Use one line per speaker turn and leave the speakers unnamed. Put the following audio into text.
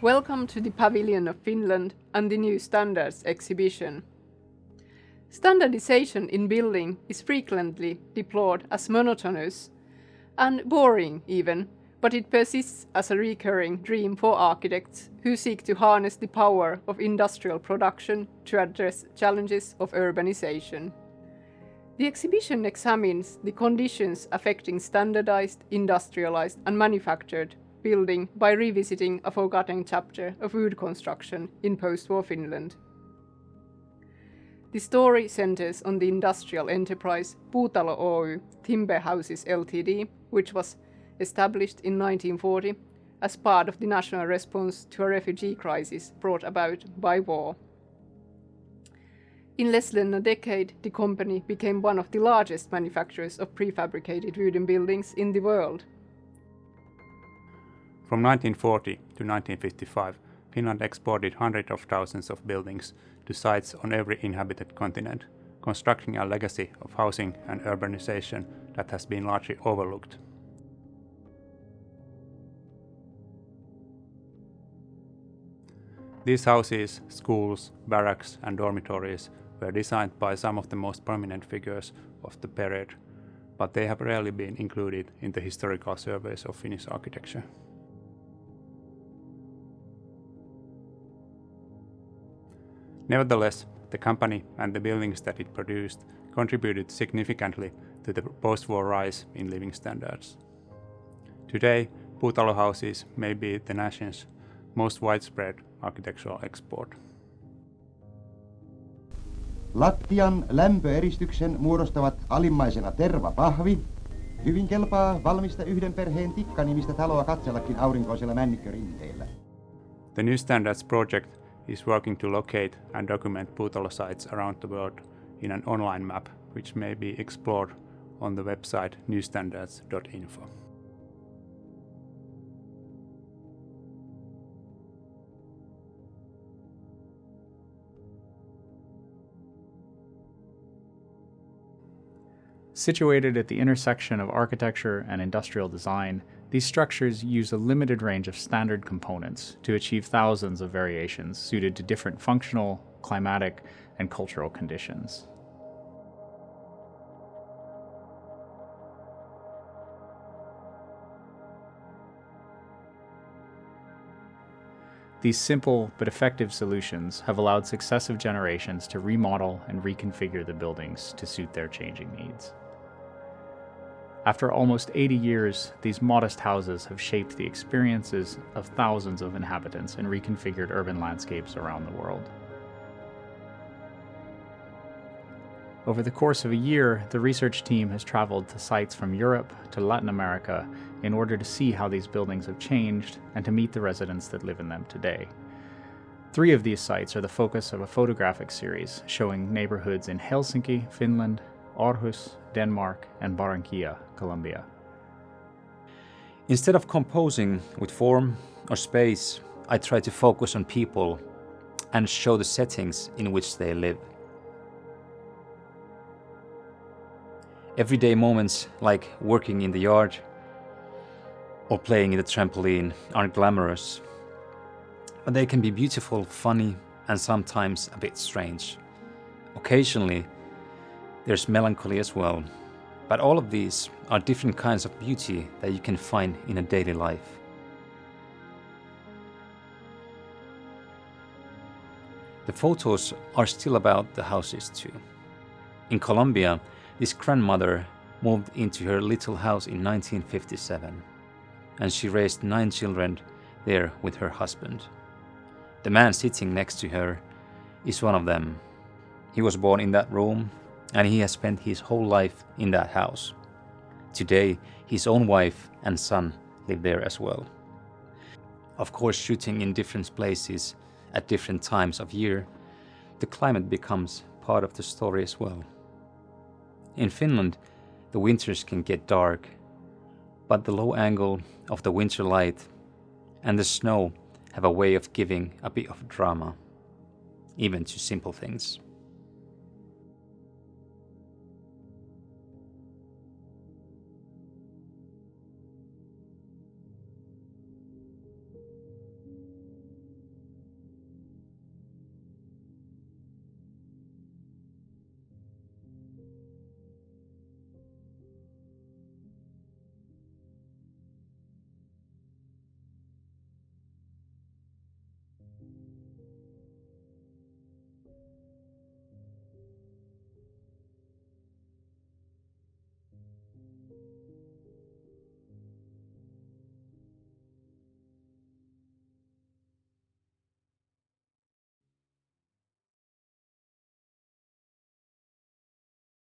Welcome to the Pavilion of Finland and the New Standards exhibition. Standardization in building is frequently deplored as monotonous and boring even, but it persists as a recurring dream for architects who seek to harness the power of industrial production to address challenges of urbanization. The exhibition examines the conditions affecting standardized, industrialized and manufactured building by revisiting a forgotten chapter of wood construction in post-war Finland. The story centers on the industrial enterprise Puutalo Oy, Timber Houses Ltd, which was established in 1940 as part of the national response to a refugee crisis brought about by war. In less than a decade, the company became one of the largest manufacturers of prefabricated wooden buildings in the world.
From 1940 to 1955, Finland exported hundreds of thousands of buildings to sites on every inhabited continent, constructing a legacy of housing and urbanization that has been largely overlooked. These houses, schools, barracks and dormitories were designed by some of the most prominent figures of the period, but they have rarely been included in the historical surveys of Finnish architecture. Nevertheless, the company and the buildings that it produced contributed significantly to the post-war rise in living standards. Today, Puutalo houses may be the nation's most widespread architectural export.
Lattian lämpöeristyksen muodostavat alimmaisena tervapahvi. Hyvin kelpaa valmista yhden perheen tikkanimistä taloa katsellakin aurinkoisella männikkörinteellä.
The New Standards project is working to locate and document Puutalo sites around the world in an online map, which may be explored on the website newstandards.info.
Situated at the intersection of architecture and industrial design, these structures use a limited range of standard components to achieve thousands of variations suited to different functional, climatic, and cultural conditions. These simple but effective solutions have allowed successive generations to remodel and reconfigure the buildings to suit their changing needs. After almost 80 years, these modest houses have shaped the experiences of thousands of inhabitants and reconfigured urban landscapes around the world. Over the course of a year, the research team has traveled to sites from Europe to Latin America in order to see how these buildings have changed and to meet the residents that live in them today. 3 of these sites are the focus of a photographic series showing neighborhoods in Helsinki, Finland, Aarhus, Denmark, and Barranquilla, Colombia.
Instead of composing with form or space, I try to focus on people and show the settings in which they live. Everyday moments like working in the yard or playing in the trampoline aren't glamorous, but they can be beautiful, funny, and sometimes a bit strange. Occasionally, there's melancholy as well, but all of these are different kinds of beauty that you can find in a daily life. The photos are still about the houses too. In Colombia, this grandmother moved into her little house in 1957, and she raised 9 children there with her husband. The man sitting next to her is one of them. He was born in that room, and he has spent his whole life in that house. Today, his own wife and son live there as well. Of course, shooting in different places at different times of year, the climate becomes part of the story as well. In Finland, the winters can get dark, but the low angle of the winter light and the snow have a way of giving a bit of drama, even to simple things.